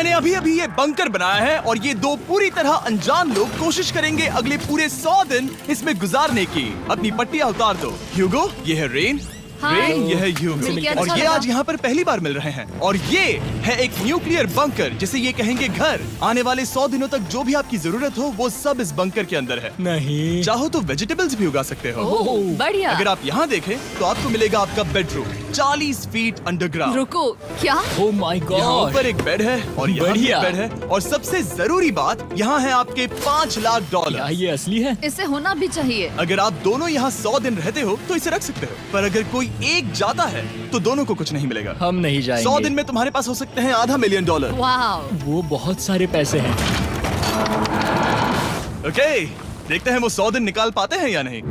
मैंने अभी अभी ये बंकर बनाया है और ये दो पूरी तरह अनजान लोग कोशिश करेंगे अगले पूरे 100 दिन इसमें गुजारने की। अपनी पट्टियां उतार दो। ह्यूगो, ये है रेन। रेन, ये है ह्यूगो। और ये आज यहाँ पर पहली बार मिल रहे हैं। और ये है एक न्यूक्लियर बंकर, जिसे ये कहेंगे घर। आने वाले 100 दिनों तक जो भी आपकी जरूरत हो वो सब इस बंकर के अंदर है। नहीं, चाहो तो वेजिटेबल्स भी उगा सकते हो। बढ़िया। अगर आप यहाँ देखें तो आपको मिलेगा आपका बेडरूम 40 फीट अंडरग्राउंड। रुको, क्या? ओह माय यहाँ गॉड। ऊपर एक बेड है और यहाँ भी बढ़िया। एक बेड है। और सबसे जरूरी बात, यहाँ है आपके $5 लाख। क्या ये असली है? इसे होना भी चाहिए। अगर आप दोनों यहाँ 100 दिन रहते हो तो इसे रख सकते हो, पर अगर कोई एक जाता है तो दोनों को कुछ नहीं मिलेगा। हम नहीं जाएंगे। 100 दिन में तुम्हारे पास हो सकते हैं $500 मिलियन। वाह, वो बहुत सारे पैसे हैं। ओके, देखते हैं वो 100 दिन निकाल पाते हैं या नहीं।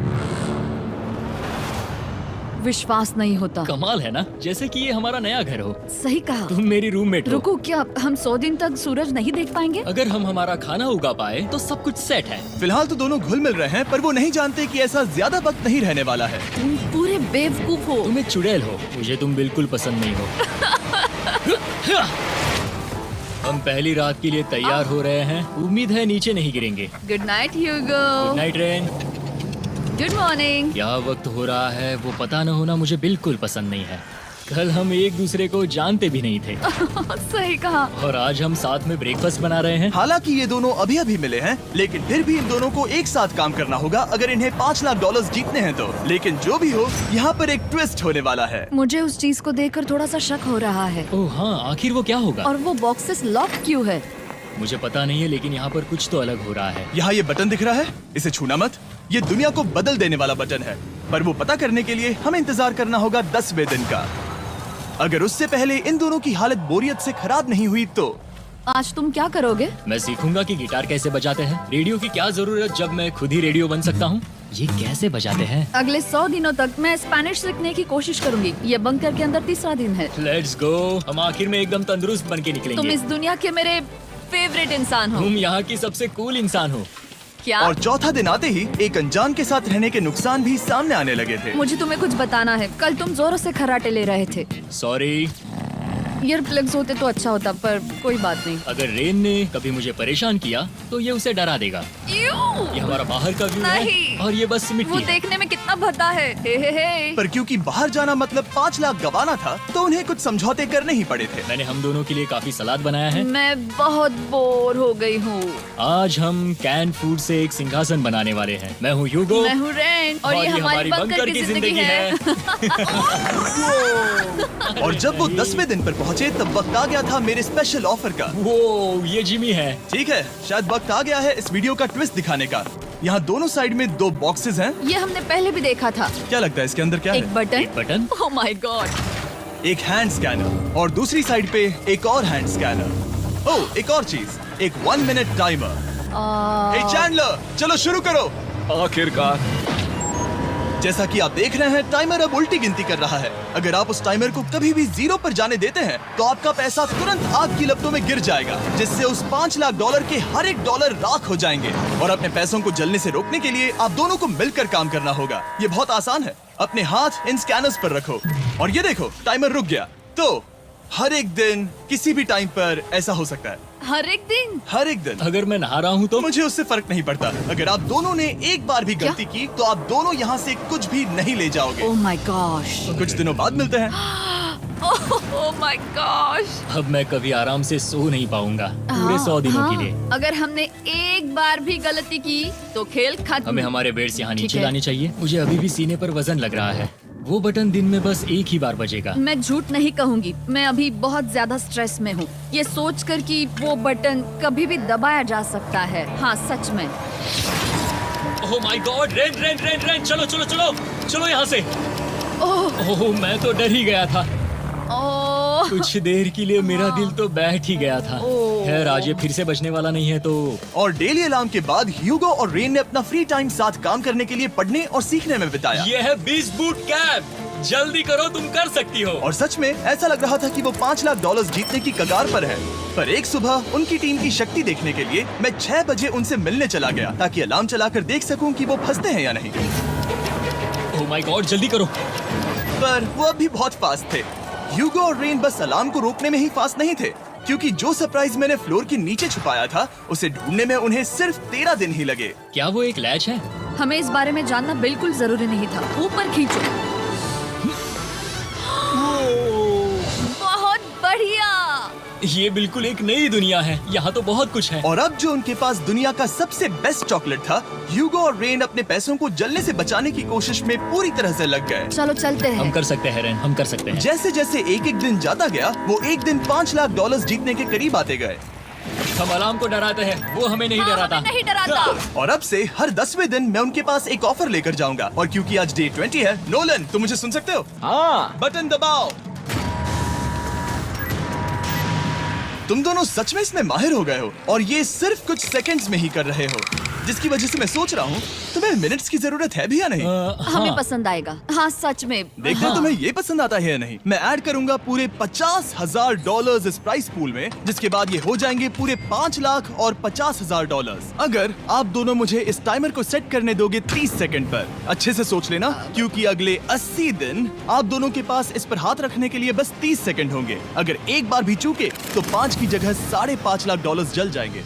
विश्वास नहीं होता। कमाल है ना, जैसे कि ये हमारा नया घर हो। सही कहा। तुम मेरी रूममेट हो। रुको, क्या हम 100 दिन तक सूरज नहीं देख पाएंगे? अगर हम हमारा खाना उगा पाए तो सब कुछ सेट है। फिलहाल तो दोनों घुल मिल रहे हैं, पर वो नहीं जानते कि ऐसा ज्यादा वक्त नहीं रहने वाला है। तुम पूरे बेवकूफ हो। तुम एक चुड़ैल हो, मुझे तुम बिल्कुल पसंद नहीं हो। हम पहली रात के लिए तैयार हो रहे हैं। उम्मीद है नीचे नहीं गिरेंगे। Good night Hugo. Good night Rain. Good morning. क्या वक्त हो रहा है वो पता न होना मुझे बिल्कुल पसंद नहीं है। कल हम एक दूसरे को जानते भी नहीं थे सही कहा। और आज हम साथ में ब्रेकफास्ट बना रहे हैं। हालांकि ये दोनों अभी अभी मिले हैं, लेकिन फिर भी इन दोनों को एक साथ काम करना होगा अगर इन्हें $5 लाख जीतने हैं तो। लेकिन जो भी हो, यहाँ पर एक ट्विस्ट होने वाला है। मुझे उस चीज को देखकर थोड़ा सा शक हो रहा है। ओह हाँ, आखिर वो क्या होगा? और वो बॉक्सेस लॉक क्यों है? मुझे पता नहीं है, लेकिन यहाँ पर कुछ तो अलग हो रहा है। यहाँ ये बटन दिख रहा है, इसे छूना मत। ये दुनिया को बदल देने वाला बटन है, पर वो पता करने के लिए हमें इंतजार करना होगा 10वें दिन का। अगर उससे पहले इन दोनों की हालत बोरियत से खराब नहीं हुई तो आज तुम क्या करोगे? मैं सीखूंगा कि गिटार कैसे बजाते हैं। रेडियो की क्या जरूरत जब मैं खुद ही रेडियो बन सकता हूँ। ये कैसे बजाते हैं? अगले 100 दिनों तक मैं स्पेनिश सीखने की कोशिश करूंगी। ये बंकर के अंदर तीसरा दिन है। Let's go. हम आखिर में एकदम तंदुरुस्त बन के तुम निकलेंगे। इस दुनिया के मेरे फेवरेट इंसान हो। तुम यहाँ की सबसे कूल इंसान हो। क्या? और चौथा दिन आते ही एक अनजान के साथ रहने के नुकसान भी सामने आने लगे थे। मुझे तुम्हें कुछ बताना है। कल तुम जोरों से खर्राटे ले रहे थे। सॉरी। ईयर प्लग्स होते तो अच्छा होता, पर कोई बात नहीं। अगर रेन ने कभी मुझे परेशान किया तो ये उसे डरा देगा। ये हमारा बाहर का व्यू है नहीं। और ये बस वो मिट्टी है। देखने में कितना भद्दा है। हे। पर क्योंकि बाहर जाना मतलब 5 लाख गंवाना था, तो उन्हें कुछ समझौते करने ही पड़े थे। मैंने हम दोनों के लिए काफी सलाद बनाया है। मैं बहुत बोर हो गई हूँ। आज हम कैन फूड से एक सिंहासन बनाने वाले हैं। मैं हूँ ह्यूगो मैं हूँ रेन और ये हमारी बंकर की जिंदगी है। और जब वो 10वें दिन पर पहुँचे तब वक्त आ गया था मेरे स्पेशल ऑफर का। वो ये जिमी है। ठीक है, शायद वक्त आ गया है इस वीडियो का ट्विस्ट दिखाने का। यहाँ दोनों साइड में 2 बॉक्सेस हैं। ये हमने पहले भी देखा था। क्या लगता है इसके अंदर क्या एक है? Button. Button. Oh my God. एक हैंड स्कैनर और दूसरी साइड पे एक और हैंड स्कैनर। ओह, एक और चीज, एक 1 मिनट टाइमर। हे चैंडलर, चलो शुरू करो। आखिरकार। जैसा कि आप देख रहे हैं, टाइमर अब उल्टी गिनती कर रहा है। अगर आप उस टाइमर को कभी भी 0 पर जाने देते हैं तो आपका पैसा तुरंत आग की लपटों में गिर जाएगा, जिससे उस $5 लाख के हर एक डॉलर राख हो जाएंगे। और अपने पैसों को जलने से रोकने के लिए आप दोनों को मिलकर काम करना होगा। ये बहुत आसान है। अपने हाथ इन स्कैनर्स पर रखो और ये देखो, टाइमर रुक गया। तो हर एक दिन किसी भी टाइम पर ऐसा हो सकता है। हर एक दिन? हर एक दिन। अगर मैं नहा रहा हूँ तो मुझे उससे फर्क नहीं पड़ता। अगर आप दोनों ने एक बार भी गलती की तो आप दोनों यहाँ से कुछ भी नहीं ले जाओगे। Oh my gosh. कुछ दिनों बाद मिलते हैं। Oh my gosh. अब मैं कभी आराम से सो नहीं पाऊंगा पूरे 100 दिनों के लिए। अगर हमने एक बार भी गलती की तो खेल खत्म। हमें हमारे बेड्स यहाँ ठीक नीचे है। लाने चाहिए। मुझे अभी भी सीने पर वजन लग रहा है। वो बटन दिन में बस एक ही बार बजेगा। मैं झूठ नहीं कहूंगी, मैं अभी बहुत ज्यादा स्ट्रेस में हूँ, ये सोचकर कि वो बटन कभी भी दबाया जा सकता है। हाँ सच में। ओह my God, rain rain rain rain, चलो चलो चलो चलो यहाँ से। ओह मैं तो डर ही गया था। ओह कुछ देर के लिए मेरा दिल तो बैठ ही गया था। खैर आज ये फिर से बचने वाला नहीं है तो। और डेली अलार्म के बाद ह्यूगो और रेन ने अपना फ्री टाइम साथ काम करने के लिए पढ़ने और सीखने में बिताया। ये है 20 बूट कैप। जल्दी करो, तुम कर सकती हो। और सच में ऐसा लग रहा था कि वो $5 लाख जीतने की कगार पर है। पर एक सुबह उनकी टीम की शक्ति देखने के लिए मैं 6 बजे उनसे मिलने चला गया, ताकि अलार्म चलाकर देख सकूं कि वो फंसते हैं या नहीं। ओह माय गॉड, जल्दी करो। पर वो अब भी बहुत फास्ट थे। ह्यूगो और रेन बस अलार्म को रोकने में ही फास्ट नहीं थे, क्योंकि जो सरप्राइज मैंने फ्लोर के नीचे छुपाया था उसे ढूंढने में उन्हें सिर्फ 13 दिन ही लगे। क्या वो एक लैच है? हमें इस बारे में जानना बिल्कुल जरूरी नहीं था। ऊपर खींचो। बहुत बढ़िया। ये बिल्कुल एक नई दुनिया है। यहाँ तो बहुत कुछ है। और अब जो उनके पास दुनिया का सबसे बेस्ट चॉकलेट था, ह्यूगो और रेन अपने पैसों को जलने से बचाने की कोशिश में पूरी तरह से लग गए। चलो चलते हम हैं। कर सकते हैं रेन, हम कर सकते हैं। जैसे जैसे एक एक दिन जाता गया, वो एक दिन $5 लाख जीतने के करीब आते गए। हम अलार्म को डराते हैं, वो हमें नहीं हाँ, डराता। हमें नहीं डराता। और अब से हर 10वें दिन मैं उनके पास एक ऑफर लेकर जाऊंगा। और क्योंकि आज डे 20 है, नोलन तुम मुझे सुन सकते हो? हाँ। बटन दबाओ। तुम दोनों सच में इसमें माहिर हो गए हो और ये सिर्फ कुछ सेकंड्स में ही कर रहे हो, जिसकी वजह से मैं सोच रहा हूँ तुम्हें मिनट्स की जरूरत है भी या नहीं। हमें हाँ। पसंद आएगा। हाँ सच में। देखते हैं तुम्हें ये पसंद आता है या नहीं। मैं ऐड करूंगा पूरे $50,000 इस प्राइस पूल में, जिसके बाद ये हो जाएंगे पूरे $5 लाख और $50,000 अगर आप दोनों मुझे इस टाइमर को सेट करने दोगे 30 सेकंड पर। अच्छे से सोच लेना, क्योंकि अगले 80 दिन आप दोनों के पास इस पर हाथ रखने के लिए बस 30 सेकंड होंगे। अगर एक बार भी चूके तो 5 की जगह $5.5 लाख जल जाएंगे।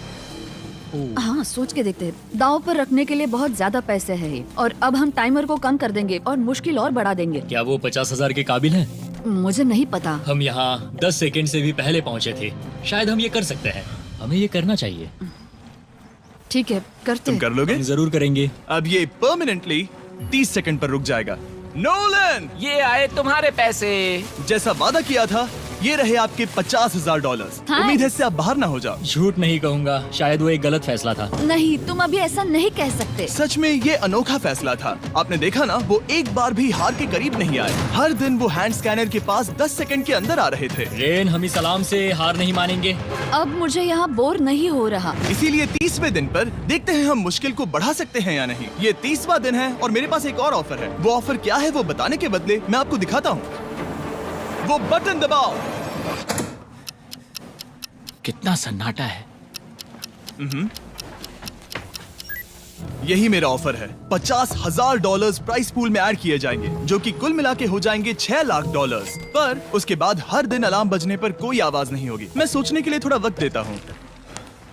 हाँ सोच के देखते हैं। दांव पर रखने के लिए बहुत ज्यादा पैसे हैं ये। और अब हम टाइमर को कम कर देंगे और मुश्किल और बढ़ा देंगे। क्या वो 50,000 के काबिल है? मुझे नहीं पता। हम यहाँ 10 सेकंड से भी पहले पहुँचे थे। शायद हम ये कर सकते हैं। हमें ये करना चाहिए। ठीक है करते तुम हैं। कर लोगे? हम जरूर करेंगे। अब ये परमानेंटली 30 सेकंड पर रुक जाएगा। नोलन, ये आए तुम्हारे पैसे। जैसा वादा किया था, ये रहे आपके $50,000। हाँ। उम्मीद है इससे आप बाहर ना हो जाओ। झूठ नहीं कहूँगा, शायद वो एक गलत फैसला था। नहीं तुम अभी ऐसा नहीं कह सकते। सच में ये अनोखा फैसला था। आपने देखा ना, वो एक बार भी हार के करीब नहीं आए। हर दिन वो हैंड स्कैनर के पास 10 सेकंड के अंदर आ रहे थे। रेन, हम इस अलार्म से हार नहीं मानेंगे। अब मुझे यहाँ बोर नहीं हो रहा। इसीलिए 30वें दिन पर देखते हैं हम मुश्किल को बढ़ा सकते हैं या नहीं। ये 30वां दिन है और मेरे पास एक और ऑफर है। वो ऑफर क्या है वो बताने के बदले मैं आपको दिखाता हूँ। वो बटन दबाओ। कितना सन्नाटा है। यही मेरा ऑफर है। $50,000 प्राइस पूल में ऐड किए जाएंगे, जो कि कुल मिला के हो जाएंगे $6 लाख। पर उसके बाद हर दिन अलार्म बजने पर कोई आवाज नहीं होगी। मैं सोचने के लिए थोड़ा वक्त देता हूँ।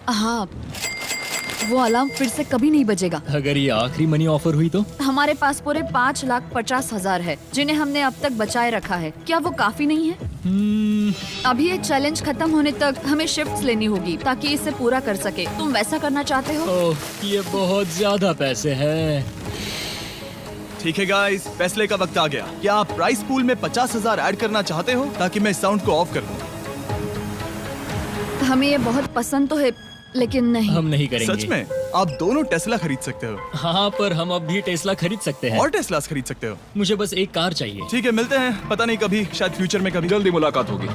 हाँ वो अलार्म फिर से कभी नहीं बजेगा। अगर ये आखिरी मनी ऑफर हुई तो? हमारे पास पूरे $5,50,000 है, जिन्हें हमने अब तक बचाए रखा है। क्या वो काफी नहीं है? अभी ये चैलेंज खत्म होने तक हमें शिफ्ट्स लेनी होगी ताकि इसे पूरा कर सके। तुम वैसा करना चाहते हो? ओह, ये बहुत ज्यादा पैसे हैं। ठीक है गाइस, फैसले का वक्त आ गया। क्या आप प्राइस पूल में 50,000 ऐड करना चाहते हो ताकि मैं साउंड को ऑफ कर दूं? हमें ये बहुत पसंद तो है, लेकिन नहीं। हम नहीं करेंगे। सच में? आप दोनों टेस्ला खरीद सकते हो हाँ, पर हम अब भी टेस्ला खरीद सकते हैं। और टेस्लास खरीद सकते हो। मुझे बस एक कार चाहिए। ठीक है, मिलते हैं। पता नहीं कभी, शायद फ्यूचर में कभी। जल्दी मुलाकात होगी।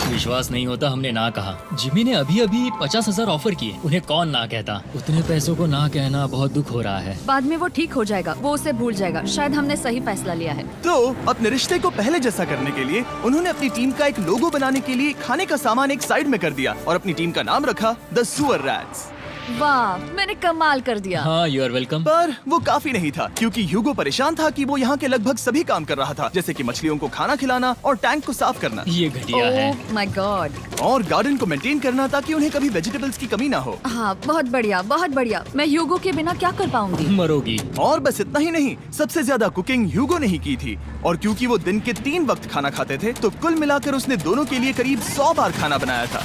विश्वास नहीं होता हमने ना कहा। जिमी ने अभी अभी 50,000 ऑफर किए। उन्हें कौन ना कहता। उतने पैसों को ना कहना बहुत दुख हो रहा है। बाद में वो ठीक हो जाएगा, वो उसे भूल जाएगा। शायद हमने सही फैसला लिया है। तो अपने रिश्ते को पहले जैसा करने के लिए उन्होंने अपनी टीम का एक लोगो बनाने के लिए खाने का सामान एक साइड में कर दिया और अपनी टीम का नाम रखा द सुअर रैट्स। वाह, मैंने कमाल कर दिया। हाँ, यू आर वेलकम। पर वो काफी नहीं था, क्योंकि ह्यूगो परेशान था कि वो यहाँ के लगभग सभी काम कर रहा था, जैसे कि मछलियों को खाना खिलाना और टैंक को साफ करना ये घटिया है। ओह माय गॉड। और गार्डन को मेंटेन करना ताकि उन्हें कभी वेजिटेबल्स की कमी ना हो। हाँ बहुत बढ़िया, बहुत बढ़िया। मैं ह्यूगो के बिना क्या कर पाऊंगी? मरोगी। और बस इतना ही नहीं, सबसे ज्यादा कुकिंग ह्यूगो ने ही की थी। और क्योंकि वो दिन के 3 वक्त खाना खाते थे, तो कुल मिलाकर उसने दोनों के लिए करीब 100 बार खाना बनाया था।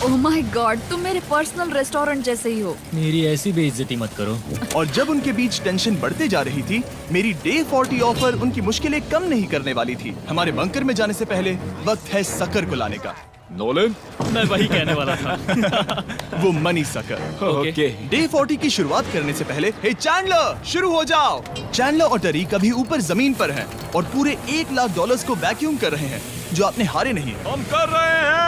ओह माय गॉड, तुम मेरे पर्सनल रेस्टोरेंट जैसे ही हो। मेरी ऐसी बेइज्जती मत करो। और जब उनके बीच टेंशन बढ़ते जा रही थी, मेरी डे 40 ऑफर उनकी मुश्किलें कम नहीं करने वाली थी। हमारे बंकर में जाने से पहले वक्त है सकर को लाने का। नोलन। मैं वही कहने वाला था। वो मनी सकर। ओके। डे 40 की शुरुआत करने से पहले, हे चैंडलर, शुरू हो जाओ। चैंडलर और टरीक अभी ऊपर जमीन पर हैं और पूरे $1 लाख को वैक्यूम कर रहे हैं, जो आपने हारे नहीं। हम कर रहे हैं।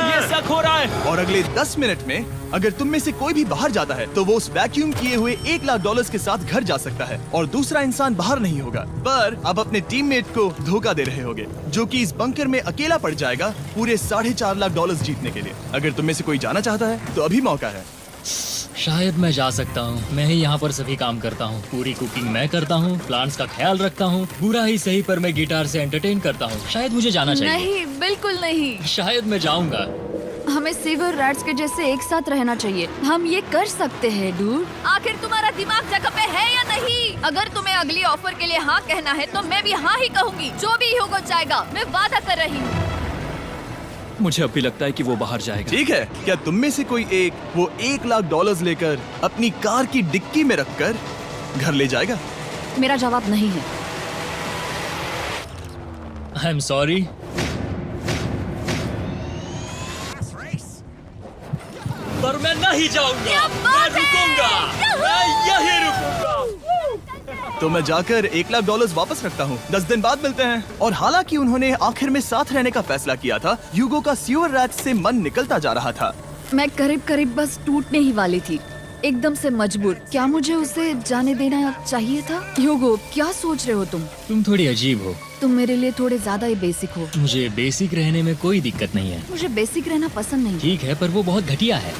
ये शक हो रहा है। और अगले 10 मिनट में अगर तुम में से कोई भी बाहर जाता है, तो वो उस वैक्यूम किए हुए $1 लाख के साथ घर जा सकता है और दूसरा इंसान बाहर नहीं होगा। पर अब अपने टीममेट को धोखा दे रहे होगे, जो कि इस बंकर में अकेला पड़ जाएगा पूरे $4.5 लाख जीतने के लिए। अगर तुम में से कोई जाना चाहता है तो अभी मौका है। शायद मैं जा सकता हूँ। मैं ही यहाँ पर सभी काम करता हूँ। पूरी कुकिंग मैं करता हूँ, प्लांट्स का ख्याल रखता हूँ। बुरा ही सही पर मैं गिटार से एंटरटेन करता हूँ। शायद मुझे जाना चाहिए। नहीं, बिल्कुल नहीं। शायद मैं जाऊँगा। हमें सीवर रैट्स के जैसे एक साथ रहना चाहिए। हम ये कर सकते हैं डूड। आखिर तुम्हारा दिमाग जगह पे है या नहीं? अगर तुम्हें अगली ऑफर के लिए हाँ कहना है तो मैं भी हाँ ही कहूँगी। जो भी होगा जाएगा, मैं वादा कर रही हूँ। मुझे अभी लगता है कि वो बाहर जाएगा। ठीक है, क्या तुम में से कोई एक वो $1,00,000 लेकर अपनी कार की डिक्की में रखकर घर ले जाएगा? मेरा जवाब नहीं है। I am sorry. पर मैं नहीं जाऊंगा। क्या मैं बात है? रुकूंगा। मैं यही रुकूंगा। तो मैं जाकर $1,00,000 वापस रखता हूँ। 10 दिन बाद मिलते हैं। और हालांकि उन्होंने आखिर में साथ रहने का फैसला किया था, ह्यूगो का सीवर रैट्स से मन निकलता जा रहा था। मैं करीब करीब बस टूटने ही वाली थी, एकदम से मजबूर। क्या मुझे उसे जाने देना चाहिए था? ह्यूगो, क्या सोच रहे हो तुम? तुम थोड़ी अजीब हो। तुम मेरे लिए थोड़े ज्यादा ही बेसिक हो। मुझे बेसिक रहने में कोई दिक्कत नहीं है। मुझे बेसिक रहना पसंद नहीं। ठीक है, पर वो बहुत घटिया है।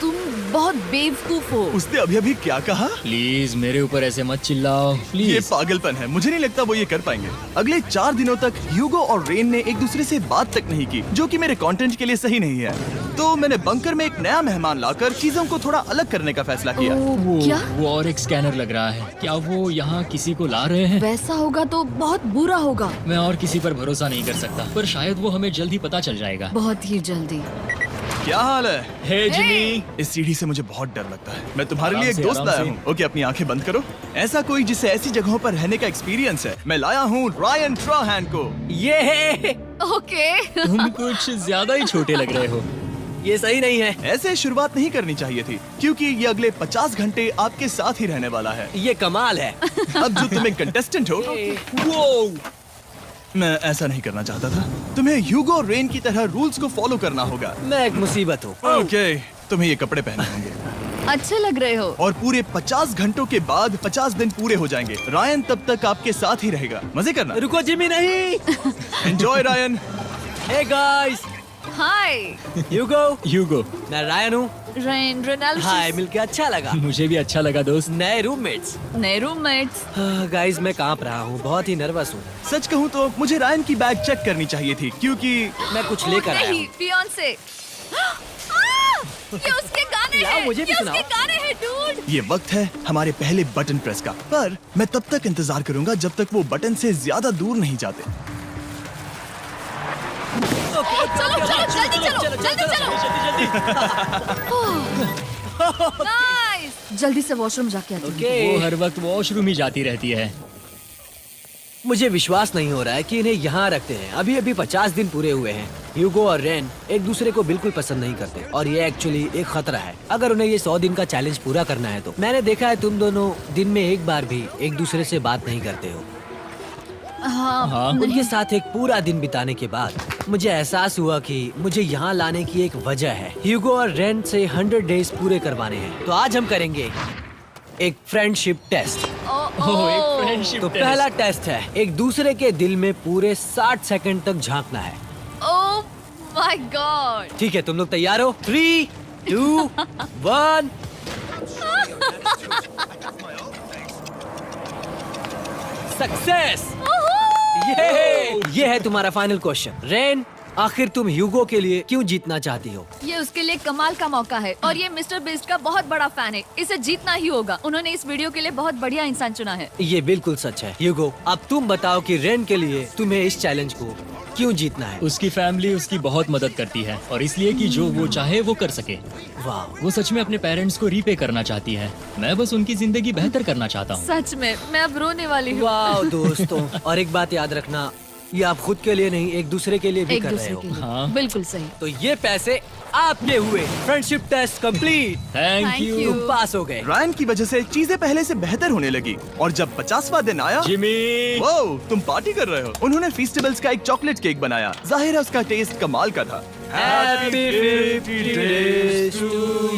तुम बहुत बेवकूफ हो। उसने अभी अभी क्या कहा? प्लीज मेरे ऊपर ऐसे मत चिल्लाओ, ये प्लीज। पागलपन है। मुझे नहीं लगता वो ये कर पाएंगे। अगले 4 दिनों तक ह्यूगो और रेन ने एक दूसरे से बात तक नहीं की, जो कि मेरे कंटेंट के लिए सही नहीं है। तो मैंने बंकर में एक नया मेहमान लाकर चीजों को थोड़ा अलग करने का फैसला किया। ओ, क्या? वो और एक स्कैनर लग रहा है। क्या वो यहाँ किसी को ला रहे हैं? वैसा होगा तो बहुत बुरा होगा। मैं और किसी पर भरोसा नहीं कर सकता, पर शायद वो हमें जल्द ही पता चल जाएगा। बहुत ही जल्दी। क्या हाल है? हे जिमी। इस सीढ़ी से मुझे बहुत डर लगता है। मैं तुम्हारे लिए एक आराम से, दोस्त आराम लाया से। हूँ। ओके, अपनी आंखें बंद करो। ऐसा कोई जिसे ऐसी जगहों पर रहने का एक्सपीरियंस है। मैं लाया हूँ रायन ट्राहैन को। ये ओके। तुम कुछ ज्यादा ही छोटे लग रहे हो। ये सही नहीं है। ऐसे शुरुआत नहीं करनी चाहिए थी, क्योंकि ये अगले 50 घंटे आपके साथ ही रहने वाला है। ये कमाल है। अब जो तुम एक कंटेस्टेंट हो, वो मैं ऐसा नहीं करना चाहता था। तुम्हें ह्यूगो और रेन की तरह रूल्स को फॉलो करना होगा। मैं एक मुसीबत हूँ। ओके, तुम्हें ये कपड़े पहनने होंगे। अच्छे लग रहे हो। और पूरे 50 घंटों के बाद 50 दिन पूरे हो जाएंगे। रायन तब तक आपके साथ ही रहेगा। मजे करना। रुको जिमी, नहीं। Enjoy Ryan. हे गाइस, हाय ह्यूगो। मैं रायन हूँ। Rain Reynold. हाय, मिलके अच्छा लगा। मुझे भी अच्छा लगा दोस्त। नए रूममेट्स। नए रूममेट्स। गाइस, मैं कांप रहा हूँ, बहुत ही नर्वस हूँ। सच कहूँ तो मुझे रायन की बैग चेक करनी चाहिए थी, क्योंकि मैं कुछ लेकर आया नहीं, हूँ। फियांसे। ये उसके गाने लाओ, हैं। मुझे भी ये सुनाओ। उसके गाने हैं डूड। ये वक्त है हमारे पहले बटन प्रेस का। पर मैं तब तक इंतजार करूंगा जब तक वो बटन से ज्यादा दूर नहीं जाते। चलो जल्दी नाइस। जल्दी से वॉशरूम जाके आती हूँ। ओके। वो हर वक्त वॉशरूम ही जाती रहती है। मुझे विश्वास नहीं हो रहा है कि इन्हें यहाँ रखते हैं। अभी अभी 50 दिन पूरे हुए हैं। ह्यूगो और रेन एक दूसरे को बिल्कुल पसंद नहीं करते और ये एक्चुअली एक खतरा है अगर उन्हें ये 100 दिन का चैलेंज पूरा करना है तो। मैंने देखा है तुम दोनों दिन में एक बार भी एक दूसरे से बात नहीं करते हो। हाँ, उनके साथ एक पूरा दिन बिताने के बाद मुझे एहसास हुआ कि मुझे यहाँ लाने की एक वजह है। ह्यूगो और रेन से 100 डेज पूरे करवाने हैं। तो आज हम करेंगे एक फ्रेंडशिप टेस्ट। ओह, एक फ्रेंडशिप तो टेस्ट। पहला टेस्ट है, एक दूसरे के दिल में पूरे 60 सेकंड तक झांकना है। ओह माय गॉड। ठीक है, तुम लोग तैयार हो? 3, 2, 1। सक्सेस। ये है तुम्हारा फाइनल क्वेश्चन। रेन, आखिर तुम ह्यूगो के लिए क्यों जीतना चाहती हो? ये उसके लिए कमाल का मौका है और ये मिस्टर बीस्ट का बहुत बड़ा फैन है। इसे जीतना ही होगा। उन्होंने इस वीडियो के लिए बहुत बढ़िया इंसान चुना है। ये बिल्कुल सच है। ह्यूगो, अब तुम बताओ कि रेन के लिए तुम्हें इस चैलेंज को क्यों जीतना है? उसकी फैमिली उसकी बहुत मदद करती है और इसलिए कि जो वो चाहे वो कर सके। वाह, वो सच में अपने पेरेंट्स को रीपे करना चाहती है। मैं बस उनकी जिंदगी बेहतर करना चाहता हूँ। सच में मैं अब रोने वाली हूँ। वाह दोस्तों, और एक बात याद रखना, ये आप खुद के लिए नहीं, एक दूसरे के लिए भी एक कर रहे दूसरे हो। के लिए। हाँ। बिल्कुल सही। तो ये पैसे आपके हुए। Friendship test complete. Thank Thank you you। तुम पास हो गए। रायन की वजह से चीजें पहले से बेहतर होने लगी और जब 50वां दिन आया, जिमी। वो तुम पार्टी कर रहे हो। उन्होंने फीस्टेबल्स का एक चॉकलेट केक बनाया। जाहिर है उसका टेस्ट कमाल का था। Happy 50 days to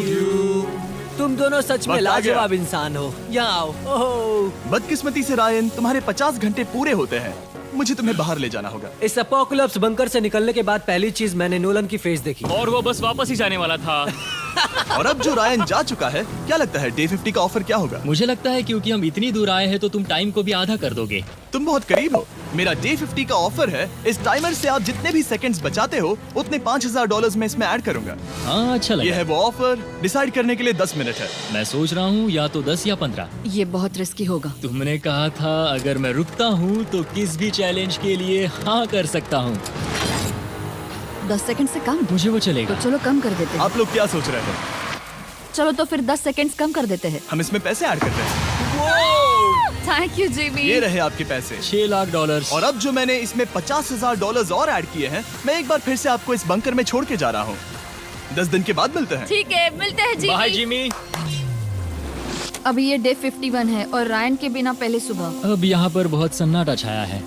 you। तुम दोनों सच में वक्त आ गया। लाजवाब इंसान हो। यहाँ आओ। ओह, बदकिस्मती से रायन, तुम्हारे 50 घंटे पूरे होते हैं। मुझे तुम्हें बाहर ले जाना होगा। इस अपोकलिप्स बंकर से निकलने के बाद पहली चीज मैंने नोलन की फेस देखी। और वो बस वापस ही जाने वाला था। और अब जो रायन जा चुका है, क्या लगता है डे 50 का ऑफर क्या होगा? मुझे लगता है क्योंकि हम इतनी दूर आए हैं तो तुम टाइम को भी आधा कर दोगे। तुम बहुत करीब हो। मेरा डे 50 का ऑफर है, इस टाइमर से आप जितने भी सेकंड्स बचाते हो उतने $5000 में इसमें ऐड करूंगा। हाँ अच्छा ये लगा। है वो ऑफर। डिसाइड करने के लिए 10 मिनट है। मैं सोच रहा हूँ या तो 10 या 15। ये बहुत रिस्की होगा। तुमने कहा था अगर मैं रुकता हूँ तो किस भी चैलेंज के लिए हाँ कर सकता हूँ। 10 सेकंड से कम? मुझे वो तो चलेगा। चलो कम कर देते हैं। आप लोग क्या सोच रहे हैं? चलो तो फिर 10 सेकंड्स कम कर देते हैं। हम इसमें पैसे ऐड करते हैं। Thank you Jimmy. ये रहे आपके पैसे। $6 लाख। और अब जो मैंने इसमें $50,000 और ऐड किए हैं, मैं एक बार फिर से आपको इस बंकर में छोड़ के जा रहा हूँ। 10 दिन के बाद मिलते हैं। ठीक है, मिलते हैं बाय जिमी। जिमी। अभी ये डे 51 है और रायन के बिना पहले सुबह। अब यहाँ पर बहुत सन्नाटा छाया है।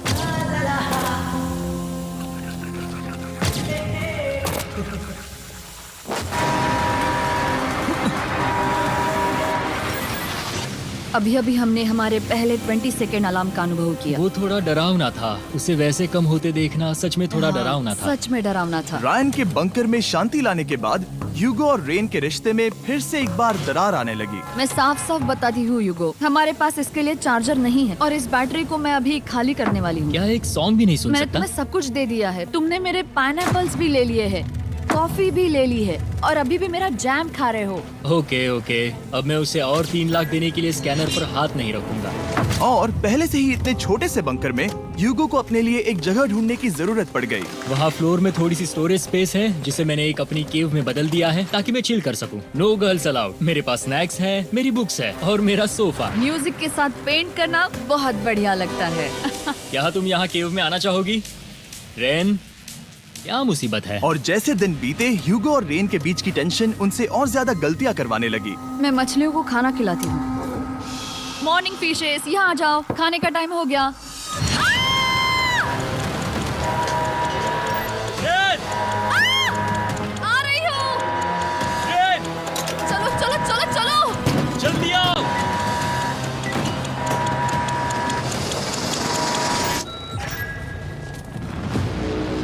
अभी अभी हमने हमारे पहले 20 सेकेंड अलार्म का अनुभव किया। वो थोड़ा डरावना था। उसे वैसे कम होते देखना सच में थोड़ा डरावना था। सच में डरावना था। रायन के बंकर में शांति लाने के बाद ह्यूगो और रेन के रिश्ते में फिर से एक बार दरार आने लगी। मैं साफ साफ बताती हूँ युगो, हमारे पास इसके लिए चार्जर नहीं है और इस बैटरी को मैं अभी खाली करने वाली हूँ। क्या एक सॉन्ग भी नहीं सुन मैंने सकता? तुम्हें सब कुछ दे दिया है। तुमने मेरे पाइनएप्पल्स भी ले लिए हैं, कॉफी भी ले ली है और अभी भी मेरा जैम खा रहे हो। ओके ओके, अब मैं उसे और 3 लाख देने के लिए स्कैनर पर हाथ नहीं रखूंगा। और पहले से ही इतने छोटे से बंकर में ह्यूगो को अपने लिए एक जगह ढूंढने की जरूरत पड़ गई। वहाँ फ्लोर में थोड़ी सी स्टोरेज स्पेस है जिसे मैंने एक अपनी केव में बदल दिया है ताकि मैं चिल कर सकूं। No girls allowed. मेरे पास स्नैक्स है, मेरी बुक्स है और मेरा सोफा। म्यूजिक के साथ पेंट करना बहुत बढ़िया लगता है। क्या तुम यहाँ केव में आना चाहोगी? रेन, क्या मुसीबत है? और जैसे दिन बीते, ह्यूगो और रेन के बीच की टेंशन उनसे और ज्यादा गलतियां करवाने लगी। मैं मछलियों को खाना खिलाती हूँ। मॉर्निंग फिशेस, यहाँ आ जाओ, खाने का टाइम हो गया। आ रही हूँ। चलो चलो चलो चलो। जल्दी आओ।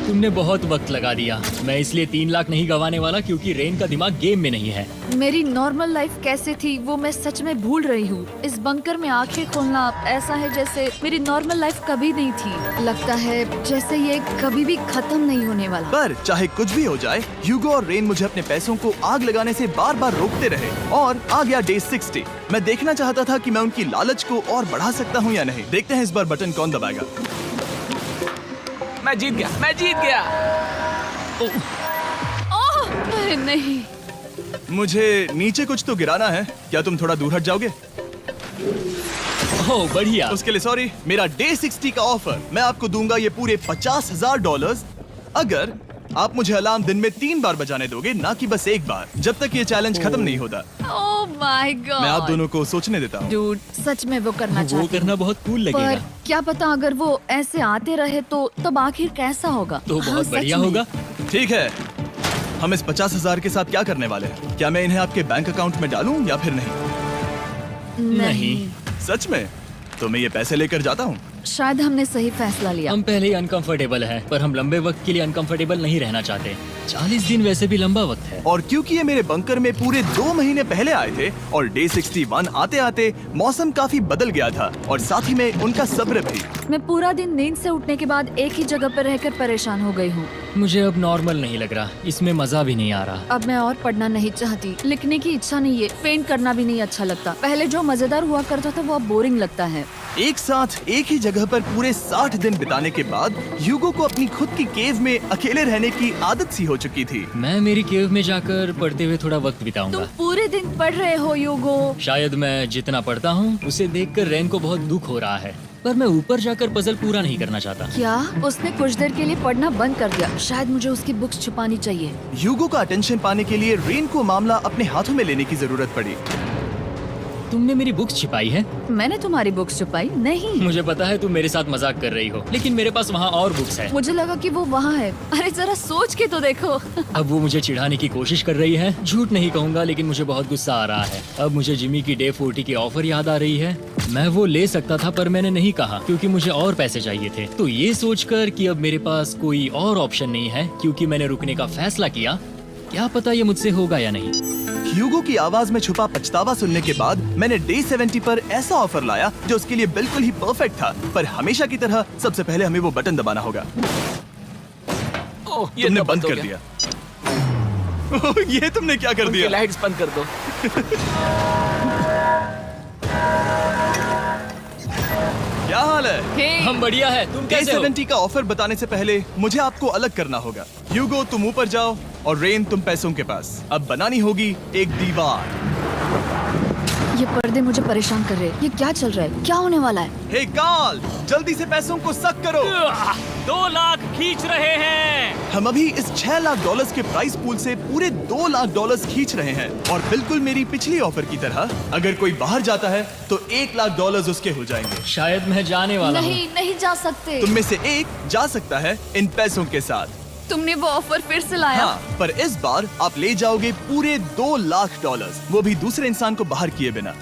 तुमने बहुत वक्त लगा दिया। मैं इसलिए 3 लाख नहीं गंवाने वाला क्योंकि रेन का दिमाग गेम में नहीं है। मेरी नॉर्मल लाइफ कैसे थी वो मैं सच में भूल रही हूँ। इस बंकर में आंखें खोलना ऐसा है जैसे मेरी नॉर्मल लाइफ कभी नहीं थी। लगता है जैसे ये कभी भी खत्म नहीं होने वाला। पर चाहे कुछ भी हो जाए, ह्यूगो और रेन मुझे अपने पैसों को आग लगाने से बार बार रोकते रहे। और आ गया डे 60। मैं देखना चाहता था कि मैं उनकी लालच को और बढ़ा सकता हूँ या नहीं। देखते हैं इस बार बटन कौन दबाएगा। मैं जीत गया, मैं जीत गया। ओह अरे नहीं। मुझे नीचे कुछ तो गिराना है। क्या तुम थोड़ा दूर हट जाओगे? ओह बढ़िया। उसके लिए सॉरी। मेरा डे 60 का ऑफर, मैं आपको दूंगा ये पूरे $50,000 अगर आप मुझे अलार्म दिन में 3 बार बजाने दोगे, ना कि बस एक बार, जब तक ये चैलेंज खत्म नहीं होता। ओह माय गॉड। मैं आप दोनों को सोचने देता हूँ। डूड, सच में वो करना वो चाहती करना हूँ। बहुत कूल लगेगा। पर क्या पता अगर वो ऐसे आते रहे तो तब आखिर कैसा होगा? तो हाँ, बहुत सच बढ़िया में। होगा। ठीक है, हम इस 50,000 के साथ क्या करने वाले हैं? क्या मैं इन्हें आपके बैंक अकाउंट में डालूं या फिर नहीं? नहीं। सच में? तो मैं ये पैसे लेकर जाता हूँ। शायद हमने सही फैसला लिया। हम पहले ही अनकंफर्टेबल हैं, पर हम लंबे वक्त के लिए अनकंफर्टेबल नहीं रहना चाहते। 40 दिन वैसे भी लंबा वक्त है। और क्योंकि ये मेरे बंकर में पूरे 2 महीने पहले आए थे और डे 61 आते आते मौसम काफी बदल गया था और साथ ही में उनका सब्र भी। मैं पूरा दिन नींद से उठने के बाद एक ही जगह पर रहकर परेशान हो गई हूँ। मुझे अब नॉर्मल नहीं लग रहा, इसमें मजा भी नहीं आ रहा। अब मैं और पढ़ना नहीं चाहती, लिखने की इच्छा नहीं है, पेंट करना भी नहीं अच्छा लगता। पहले जो मजेदार हुआ करता था वो अब बोरिंग लगता है। एक साथ एक ही जगह पर पूरे 60 दिन बिताने के बाद ह्यूगो को अपनी खुद की केव में अकेले रहने की आदत सी हो चुकी थी। मैं मेरी केव में जाकर पढ़ते हुए थोड़ा वक्त तुम बिताऊंगा। पूरे दिन पढ़ रहे हो युगो। शायद मैं जितना पढ़ता हूँ उसे देखकर रेन को बहुत दुख हो रहा है, पर मैं ऊपर जाकर पजल पूरा नहीं करना चाहता। क्या उसने कुछ देर के लिए पढ़ना बंद कर दिया? शायद मुझे उसकी बुक्स छुपानी चाहिए। ह्यूगो का अटेंशन पाने के लिए रेन को मामला अपने हाथों में लेने की जरूरत पड़ी। तुमने मेरी बुक्स छिपाई है? मैंने तुम्हारी बुक्स छुपाई नहीं। मुझे पता है तुम मेरे साथ मजाक कर रही हो, लेकिन मेरे पास वहाँ और बुक्स है। मुझे लगा कि वो वहाँ है। अरे जरा सोच के तो देखो। अब वो मुझे चिढ़ाने की कोशिश कर रही है। झूठ नहीं कहूंगा, लेकिन मुझे बहुत गुस्सा आ रहा है। अब मुझे जिमी की डे 40 की ऑफर याद आ रही है। मैं वो ले सकता था पर मैंने नहीं कहा क्योंकि मुझे और पैसे चाहिए थे। तो ये सोचकर कि अब मेरे पास कोई और ऑप्शन नहीं है क्योंकि मैंने रुकने का फैसला किया, क्या पता ये मुझसे होगा या नहीं। ह्यूगो की आवाज में छुपा पछतावा सुनने के बाद मैंने डे 70 पर ऐसा ऑफर लाया जो उसके लिए बिल्कुल ही परफेक्ट था। पर हमेशा की तरह सबसे पहले हमें वो बटन दबाना होगा। ओह, ये तुमने तो बंद हो कर गया। दिया। ओह, ये तुमने क्या कर उनकी दिया? लाइट्स बंद कर दो। क्या हाल है? हे, हम बढ़िया है, तुम डे कैसे हो? 70 का ऑफर बताने से पहले मुझे आपको अलग करना होगा। ह्यूगो तुम ऊपर जाओ और रेन तुम पैसों के पास। अब बनानी होगी एक दीवार। ये पर्दे मुझे परेशान कर रहे हैं। ये क्या चल रहा है? क्या होने वाला है? हे कार्ल, जल्दी से पैसों को सक करो। 2 लाख खींच रहे हैं। हम अभी इस $6 लाख के प्राइस पूल से पूरे $2 लाख खींच रहे हैं और बिल्कुल मेरी पिछली ऑफर की तरह अगर कोई बाहर जाता है तो $1 लाख उसके हो जाएंगे। शायद मैं जाने वाला हूँ। नहीं, नहीं जा सकते। तुम में से एक जा सकता है इन पैसों के साथ। तुमने वो ऑफर फिर से लाया? हाँ, पर इस बार आप ले जाओगे पूरे $2 लाख, वो भी दूसरे इंसान को बाहर किए बिना।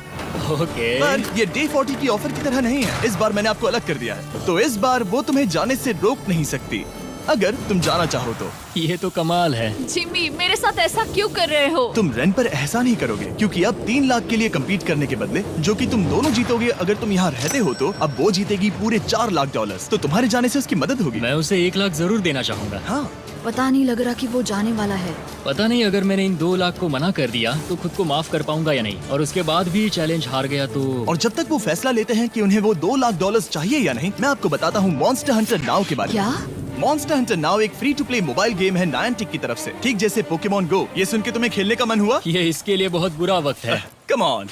ओके। पर ये डे 40 की ऑफर की तरह नहीं है। इस बार मैंने आपको अलग कर दिया है, तो इस बार वो तुम्हें जाने से रोक नहीं सकती अगर तुम जाना चाहो तो। ये तो कमाल है। जिमी, मेरे साथ ऐसा क्यों कर रहे हो? तुम रेन पर एहसान ही करोगे क्योंकि अब 3 लाख के लिए कम्पीट करने के बदले जो कि तुम दोनों जीतोगे अगर तुम यहाँ रहते हो तो अब वो जीतेगी पूरे $4 लाख। तो तुम्हारे जाने से उसकी मदद होगी। मैं उसे 1 लाख जरूर देना चाहूंगा। हाँ, पता नहीं लग रहा कि वो जाने वाला है। पता नहीं अगर मैंने इन 2 लाख को मना कर दिया तो खुद को माफ कर पाऊंगा या नहीं, और उसके बाद भी चैलेंज हार गया तो। और जब तक वो फैसला लेते हैं कि उन्हें वो $2 लाख चाहिए या नहीं, मैं आपको बताता हूँ मॉन्स्टर हंटर नाउ के बारे में। क्या? मॉन्स्टर हंटर नाउ एक free to play mobile game है नायंटिक की तरफ से, ठीक जैसे पोकेमॉन गो। ये सुन के तुम्हें खेलने का मन हुआ? ये इसके लिए बहुत बुरा वक्त है। Come on.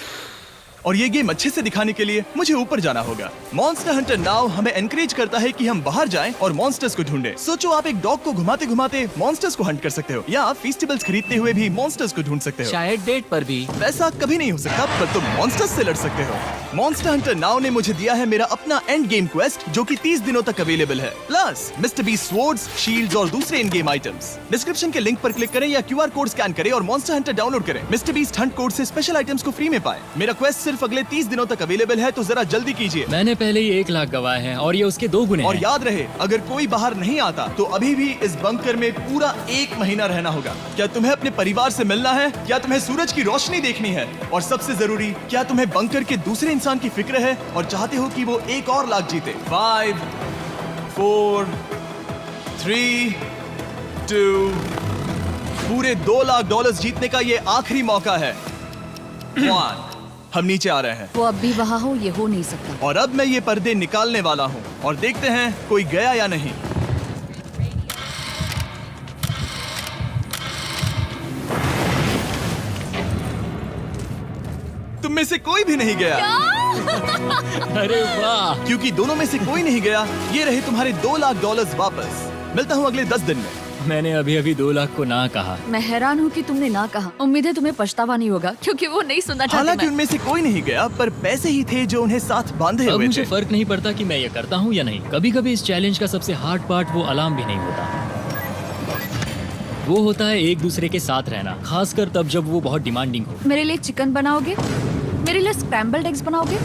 और ये गेम अच्छे से दिखाने के लिए मुझे ऊपर जाना होगा। मॉन्स्टर हंटर नाउ हमें एनकरेज करता है कि हम बाहर जाएं और मॉन्स्टर्स को ढूंढें। सोचो आप एक डॉग को घुमाते घुमाते मॉन्स्टर्स को हंट कर सकते हो, या आप फेस्टिवल्स खरीदते हुए भी मॉन्स्टर्स को ढूंढ सकते हो। शायद डेट पर भी। वैसा कभी नहीं हो सकता, पर तुम मॉन्स्टर्स से लड़ सकते हो। मॉन्स्टर हंटर नाउ ने मुझे दिया है मेरा अपना एंड गेम क्वेस्ट जो कि 30 दिनों तक अवेलेबल है, plus mister beast swords, shields और दूसरे इन गेम आइटम्स। डिस्क्रिप्शन के लिंक पर क्लिक करें या QR कोड स्कैन करें और मॉन्स्टर हंटर डाउनलोड करें। मिस्टर बीस्ट हंट कोड से स्पेशल आइटम्स को फ्री में पाएं। मेरा क्वेस्ट सिर्फ अगले 30 दिनों तक अवेलेबल है, तो जरा जल्दी कीजिए। मैंने पहले ही 1 लाख गवाए हैं और ये उसके 2 गुने और हैं। याद रहे, अगर कोई बाहर नहीं आता तो अभी भी इस बंकर में पूरा 1 महीना रहना होगा। क्या तुम्हें अपने परिवार से मिलना है? क्या तुम्हें सूरज की रोशनी देखनी है? और सबसे जरूरी, क्या तुम्हें बंकर के दूसरे इंसान की फिक्र है और चाहते हो कि वो $1 और लाख जीते? 5, 4, 3, 2, पूरे $2 लाख जीतने का ये आखिरी मौका है। 1, हम नीचे आ रहे हैं वो अब भी वहाँ हो, ये हो नहीं सकता। और अब मैं ये पर्दे निकालने वाला हूँ और देखते हैं कोई गया या नहीं। तुम में से कोई भी नहीं गया। अरे वाह। क्योंकि दोनों में से कोई नहीं गया, ये रहे तुम्हारे $2 लाख वापस। मिलता हूँ अगले 10 दिन में। मैंने अभी अभी 2 लाख को ना कहा। मैं हैरान हूँ कि तुमने ना कहा। उम्मीद है तुम्हें पछतावा नहीं होगा क्योंकि वो नहीं सुनना चाहते। हालांकि मैं। उनमें से कोई नहीं गया, पर पैसे ही थे जो उन्हें साथ बांधे अब हुए मुझे थे। फर्क नहीं पड़ता कि मैं ये करता हूँ या नहीं। कभी कभी इस चैलेंज का सबसे हार्ड पार्ट वो अलार्म भी नहीं होता, वो होता है एक दूसरे के साथ रहना, खासकर तब जब वो बहुत डिमांडिंग हो। मेरे लिए चिकन बनाओगे? मेरे लिए स्क्रैम्बल्ड एग्स बनाओगे?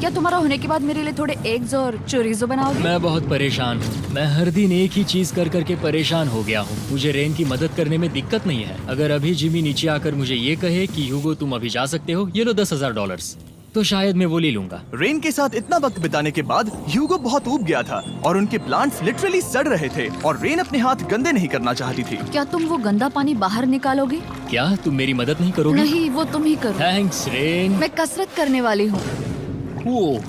क्या तुम्हारा होने के बाद मेरे लिए थोड़े एग्स और चोरिजो बनाओगे? मैं बहुत परेशान हूँ। मैं हर दिन एक ही चीज कर करके परेशान हो गया हूँ। मुझे रेन की मदद करने में दिक्कत नहीं है। अगर अभी जिमी नीचे आकर मुझे ये कहे कि ह्यूगो तुम अभी जा सकते हो, ये लो $10,000, तो शायद मैं वो ले लूंगा। रेन के साथ इतना वक्त बिताने के बाद ह्यूगो बहुत ऊब गया था और उनके प्लांट्स लिटरली सड़ रहे थे और रेन अपने हाथ गंदे नहीं करना चाहती थी। क्या तुम वो गंदा पानी बाहर निकालोगे? क्या तुम मेरी मदद नहीं करोगी? नहीं, वो तुम ही करो। Thanks rain. मैं कसरत करने वाली हूँ। वो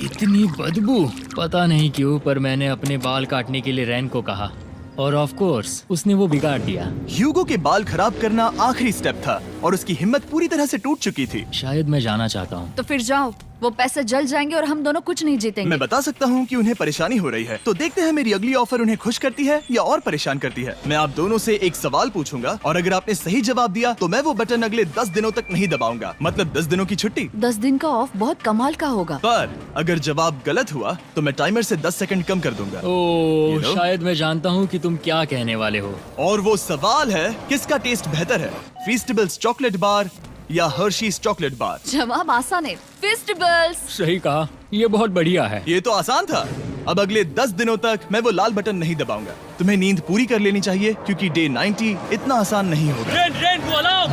इतनी बदबू। पता नहीं क्यों, पर मैंने अपने बाल काटने के लिए रेन को कहा और ऑफ कोर्स उसने वो बिगाड़ दिया। ह्यूगो के बाल खराब करना आखिरी स्टेप था और उसकी हिम्मत पूरी तरह से टूट चुकी थी। शायद मैं जाना चाहता हूँ। तो फिर जाओ, वो पैसे जल जाएंगे और हम दोनों कुछ नहीं जीतेंगे। मैं बता सकता हूँ कि उन्हें परेशानी हो रही है, तो देखते हैं मेरी अगली ऑफर उन्हें खुश करती है या और परेशान करती है। मैं आप दोनों से एक सवाल पूछूंगा और अगर आपने सही जवाब दिया तो मैं वो बटन अगले 10 दिनों तक नहीं दबाऊंगा, मतलब 10 दिनों की छुट्टी। 10 दिन का ऑफ बहुत कमाल का होगा। पर अगर जवाब गलत हुआ तो मैं टाइमर से 10 सेकंड कम कर दूंगा। ओह, You know? शायद मैं जानता हूँ कि तुम क्या कहने वाले हो। और वो सवाल है, किसका टेस्ट बेहतर है, फेस्टिवल्स चॉकलेट बार या हर्शीज चॉकलेट बार? जवाब आसान है, फेस्टिवल्स। सही कहा, ये बहुत बढ़िया है। ये तो आसान था। अब अगले 10 दिनों तक मैं वो लाल बटन नहीं दबाऊंगा। तुम्हें नींद पूरी कर लेनी चाहिए क्योंकि डे 90 इतना आसान नहीं होगा। रेन रेन वो अलार्म।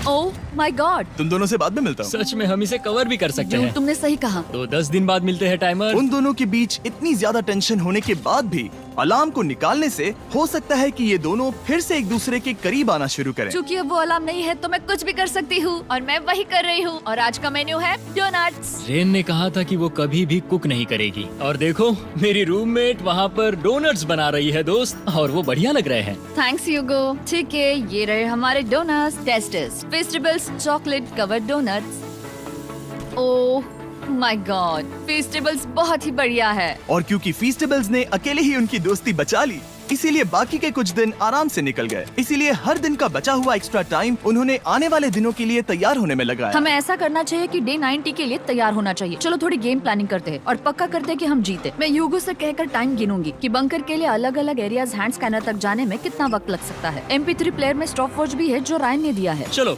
ओह माय गॉड, तुम दोनों से बाद में मिलता हूँ। सच में हम इसे कवर भी कर सकते ड्यूड हैं। तुमने सही कहा। तो 10 दिन बाद मिलते हैं टाइमर। उन दोनों के बीच इतनी ज्यादा टेंशन होने के बाद भी अलार्म को निकालने से हो सकता है कि ये दोनों फिर से एक दूसरे के करीब आना शुरू करें। क्योंकि अब वो अलार्म नहीं है तो मैं कुछ भी कर सकती हूँ और मैं वही कर रही हूँ। और आज का मेन्यू है डोनट्स। रेन ने कहा था कि वो कभी भी कुक नहीं करेगी और देखो मेरी रूममेट वहाँ पर डोनट्स बना रही है दोस्त, और वो बढ़िया लग रहे हैं। Thanks Hugo. ठीक है, ये रहे हमारे donuts. Testers festivals chocolate covered donuts. Oh my god, festivals बहुत ही बढ़िया है। और क्योंकि फीस्टेबल्स ने अकेले ही उनकी दोस्ती बचा ली, इसीलिए बाकी के कुछ दिन आराम से निकल गए। इसीलिए हर दिन का बचा हुआ एक्स्ट्रा टाइम उन्होंने आने वाले दिनों के लिए तैयार होने में लगाया। हमें ऐसा करना चाहिए कि डे 90 के लिए तैयार होना चाहिए। चलो थोड़ी गेम प्लानिंग करते हैं और पक्का करते हैं कि हम जीते। मैं यूगो से कहकर टाइम गिनूंगी कि बंकर के लिए अलग अलग एरियाज हैंड स्कैनर तक जाने में कितना वक्त लग सकता है। MP3 प्लेयर में स्टॉप वॉच भी है जो रायन ने दिया है। चलो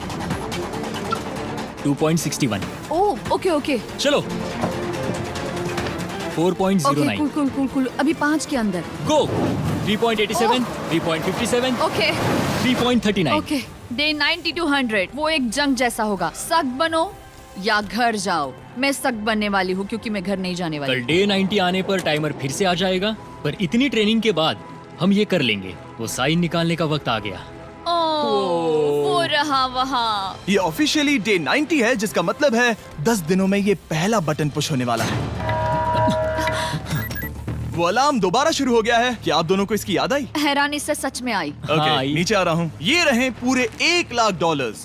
2.61। ओह ओके ओके चलो 4.09। Okay cool cool cool cool. अभी 5 के अंदर। गो 3.87, 3.57, ओके 3.39। ओके। डे 90 to 100 वो एक जंग जैसा होगा। सख्त बनो या घर जाओ। मैं सख्त बनने वाली हूँ क्योंकि मैं घर नहीं जाने वाली। कल डे 90 आने पर टाइमर फिर से आ जाएगा, पर इतनी ट्रेनिंग के बाद हम ये कर लेंगे। वो साइन निकालने का वक्त आ गया। वो रहा वहाँ। ये ऑफिशियली डे 90 है, जिसका मतलब है 10 दिनों में ये पहला बटन पुश होने वाला है। वो अलार्म दोबारा शुरू हो गया है। क्या आप दोनों को इसकी याद आई? हैरानी से सच में आई। ओके, नीचे आ रहा हूँ। ये रहे पूरे $1 लाख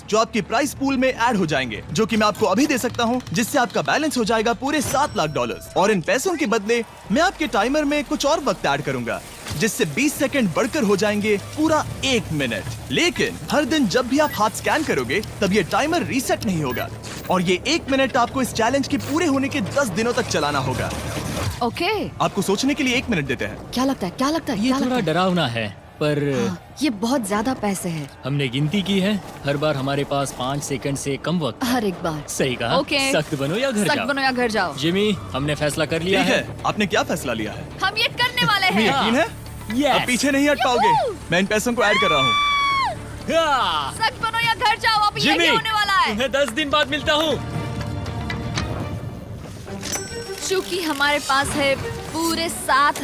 जो आपके प्राइस पूल में ऐड हो जाएंगे, जो कि मैं आपको अभी दे सकता हूँ, जिससे आपका बैलेंस हो जाएगा पूरे $7 लाख। और इन पैसों के बदले मैं आपके टाइमर में कुछ और वक्त ऐड करूंगा, जिससे 20 सेकंड बढ़कर हो जाएंगे पूरा 1 मिनट। लेकिन हर दिन जब भी आप हाथ स्कैन करोगे तब ये टाइमर रीसेट नहीं होगा, और ये 1 मिनट आपको इस चैलेंज के पूरे होने के 10 दिनों तक चलाना होगा। ओके आपको सोचने के लिए 1 मिनट देते हैं। क्या लगता है क्या लगता है ये क्या थोड़ा लगता है? डरावना है, पर ये बहुत ज्यादा पैसे हैं। हमने गिनती की है, हर बार हमारे पास 5 सेकंड से कम वक्त। हर एक बार। सही कहा। ओके। सख्त बनो या घर सख्त जाओ। बनो या घर जाओ। जिमी, हमने फैसला कर लिया ठीक है। है, आपने क्या फैसला लिया है? हम ये करने वाले तुम्हें हैं। यकीन है? Yes. अब पीछे नहीं हट पाओगे। मैं इन पैसों को ऐड कर रहा हूँ। हाँ। सख्त बनो या घर जाओ। अब जिमी, यही होने वाला है। तुम्हें 10 दिन बाद मिलता हूँ। चूंकि हमारे पास है पूरे $7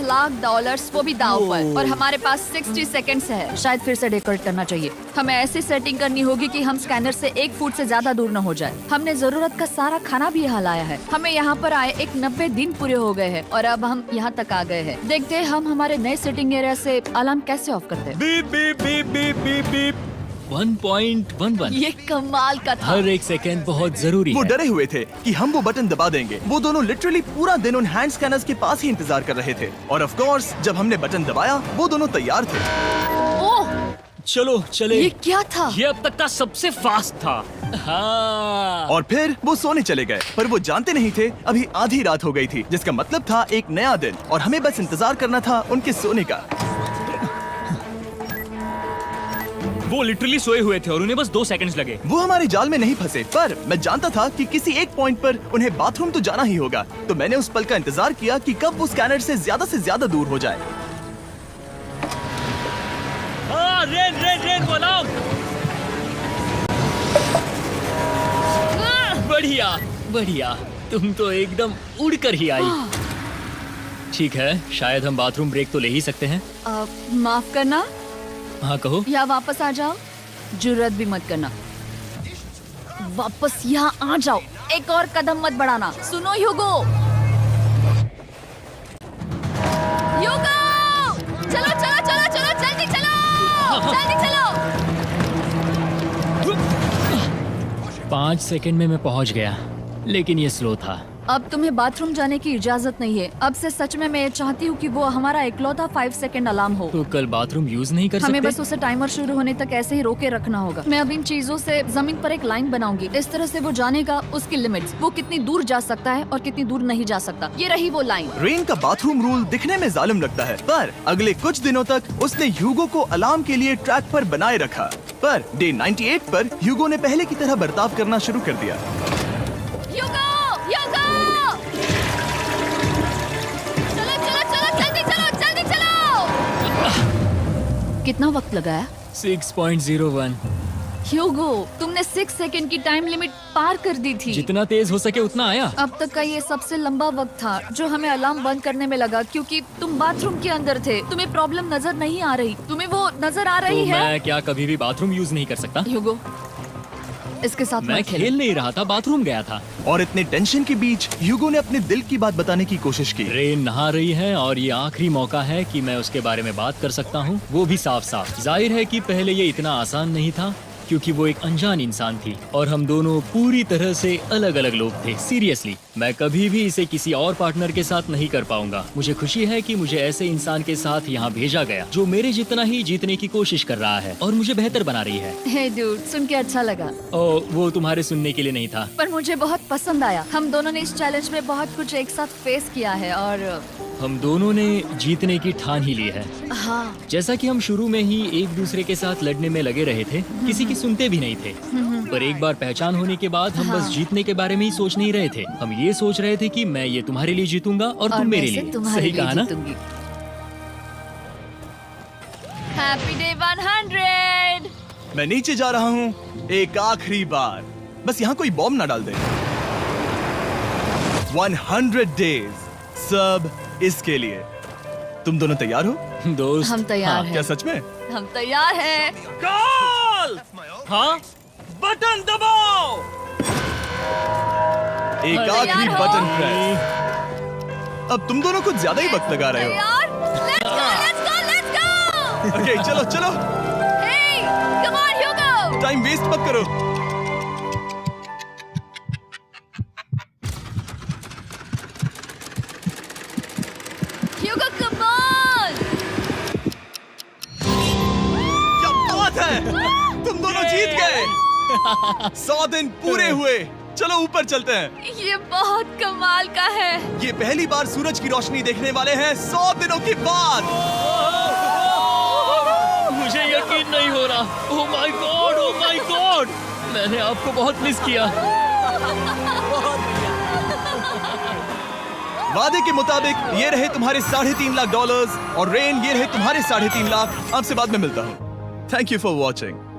लाख, वो भी दाव पर, और हमारे पास 60 सेकंड्स है। शायद फिर से डेकोरेट करना चाहिए। हमें ऐसी सेटिंग करनी होगी कि हम स्कैनर से 1 फुट से ज्यादा दूर न हो जाए। हमने जरूरत का सारा खाना भी यहाँ लाया है। हमें यहाँ पर आए 90 दिन पूरे हो गए हैं और अब हम यहाँ तक आ गए हैं। देखते हैं हम हमारे नए सेटिंग एरिया से अलार्म कैसे ऑफ करते हैं। Beep beep beep beep beep beep. 1.11। ये कमाल का था। हर एक सेकंड बहुत जरूरी वो है। डरे हुए थे कि हम वो बटन दबा देंगे। वो दोनों लिटरली पूरा दिन उन हैंड स्कैनर्स के पास ही इंतजार कर रहे थे, और ऑफ कोर्स जब हमने बटन दबाया वो दोनों तैयार थे। ओह चलो चले। ये क्या था? ये अब तक का सबसे फास्ट था। हाँ। और फिर वो सोने चले गए, पर वो जानते नहीं थे अभी आधी रात हो गई थी, जिसका मतलब था एक नया दिन, और हमें बस इंतजार करना था उनके सोने का। वो लिटरली सोए हुए थे और उन्हें बस 2 सेकंड्स लगे। वो हमारे जाल में नहीं फंसे, पर मैं जानता था कि किसी एक पॉइंट पर उन्हें बाथरूम तो जाना ही होगा, तो मैंने उस पल का इंतजार किया कि कब वो स्कैनर से ज्यादा दूर हो जाए। हाँ, रेन रेन रेन वो अलार्म। बढ़िया बढ़िया, तुम तो एकदम उड़कर ही आई। ठीक है, शायद हम बाथरूम ब्रेक तो ले ही सकते हैं। माफ करना हाँ कहो। या वापस आ जाओ। जुर्रत भी मत करना। वापस यहाँ आ जाओ। एक और कदम मत बढ़ाना। सुनो ह्यूगो। ह्यूगो! चलो चलो चलो चलो जल्दी चलो जल्दी चलो। 5 सेकंड में मैं पहुंच गया, लेकिन ये स्लो था। अब तुम्हें बाथरूम जाने की इजाजत नहीं है। अब से सच में मैं चाहती हूँ कि वो हमारा इकलौता 5 सेकंड अलार्म हो। तो कल बाथरूम यूज नहीं कर सकते? हमें बस उसे टाइमर शुरू होने तक ऐसे ही रोके रखना होगा। मैं अब इन चीजों से जमीन पर एक लाइन बनाऊंगी। इस तरह से वो जानेगा उसकी लिमिट्स, वो कितनी दूर जा सकता है और कितनी दूर नहीं जा सकता। ये रही वो लाइन। रेन का बाथरूम रूल दिखने में जालिम लगता है, पर अगले कुछ दिनों तक उसने ह्यूगो को अलार्म के लिए ट्रैक पर बनाए रखा। पर डे 98 पर ह्यूगो ने पहले की तरह बर्ताव करना शुरू कर दिया। ह्यूगो! ह्यूगो! कितना वक्त लगाया? 6.01। ह्यूगो, तुमने 6 सेकंड की टाइम लिमिट पार कर दी थी। जितना तेज हो सके उतना आया। अब तक का ये सबसे लंबा वक्त था जो हमें अलार्म बंद करने में लगा, क्योंकि तुम बाथरूम के अंदर थे। तुम्हें प्रॉब्लम नजर नहीं आ रही। तुम्हें वो नजर आ तो रही है? मैं क्या कभी भी बाथरूम यूज नहीं कर सकता? ह्यूगो, इसके साथ मैं मत खेलो। खेल नहीं रहा था, बाथरूम गया था। और इतने टेंशन के बीच ह्यूगो ने अपने दिल की बात बताने की कोशिश की। रेन नहा रही है और ये आखिरी मौका है कि मैं उसके बारे में बात कर सकता हूँ, वो भी साफ साफ। जाहिर है कि पहले ये इतना आसान नहीं था क्योंकि वो एक अनजान इंसान थी और हम दोनों पूरी तरह से अलग अलग लोग थे। सीरियसली, मैं कभी भी इसे किसी और पार्टनर के साथ नहीं कर पाऊंगा। मुझे खुशी है कि मुझे ऐसे इंसान के साथ यहाँ भेजा गया जो मेरे जितना ही जीतने की कोशिश कर रहा है और मुझे बेहतर बना रही है। हे डूड, सुन के अच्छा लगा, वो तुम्हारे सुनने के लिए नहीं था। पर मुझे बहुत पसंद आया। हम दोनों ने इस चैलेंज में बहुत कुछ एक साथ फेस किया है और हम दोनों ने जीतने की ठान ही ली है। हाँ, जैसा कि हम शुरू में ही एक दूसरे के साथ लड़ने में लगे रहे थे, किसी की सुनते भी नहीं थे। पर एक बार पहचान होने के बाद हम बस जीतने के बारे में ही सोच नहीं रहे थे। हम ये सोच रहे थे कि मैं ये तुम्हारे लिए जीतूंगा और तुम मेरे मैं लिए। इसे तुम्हारे सही लिए कहा ना? जीतूंगी। Happy day 100। मैं नीचे जा रहा हूँ एक आखिरी बार, बस यहाँ कोई बॉम्ब ना डाल दे। 100 डेज, सब इसके लिए। तुम दोनों तैयार हो? दोस्त, हम तैयार हाँ, हैं। क्या सच में? हम तैयार हैं। कॉल। हाँ, बटन दबाओ। एक अरे आखिरी यार हो। Button press. अब तुम दोनों कुछ ज्यादा ही वक्त लगा रहे हो। तैयार? Let's go, let's go, let's go! Okay, चलो चलो, Hey, come on, Hugo! Time waste मत करो। Hugo, come on! क्या बात है, तुम दोनों जीत गए। 100 दिन पूरे हुए। चलो ऊपर चलते हैं। ये बहुत कमाल का है। ये पहली बार सूरज की रोशनी देखने वाले हैं 100 दिनों के बाद। मुझे यकीन नहीं हो रहा। ओह my God, oh my God, मैंने आपको बहुत मिस किया। वादे के मुताबिक ये रहे तुम्हारे $3.5 लाख और रेन ये रहे तुम्हारे 3.5 लाख। आपसे बाद में मिलता हूँ। Thank you for watching.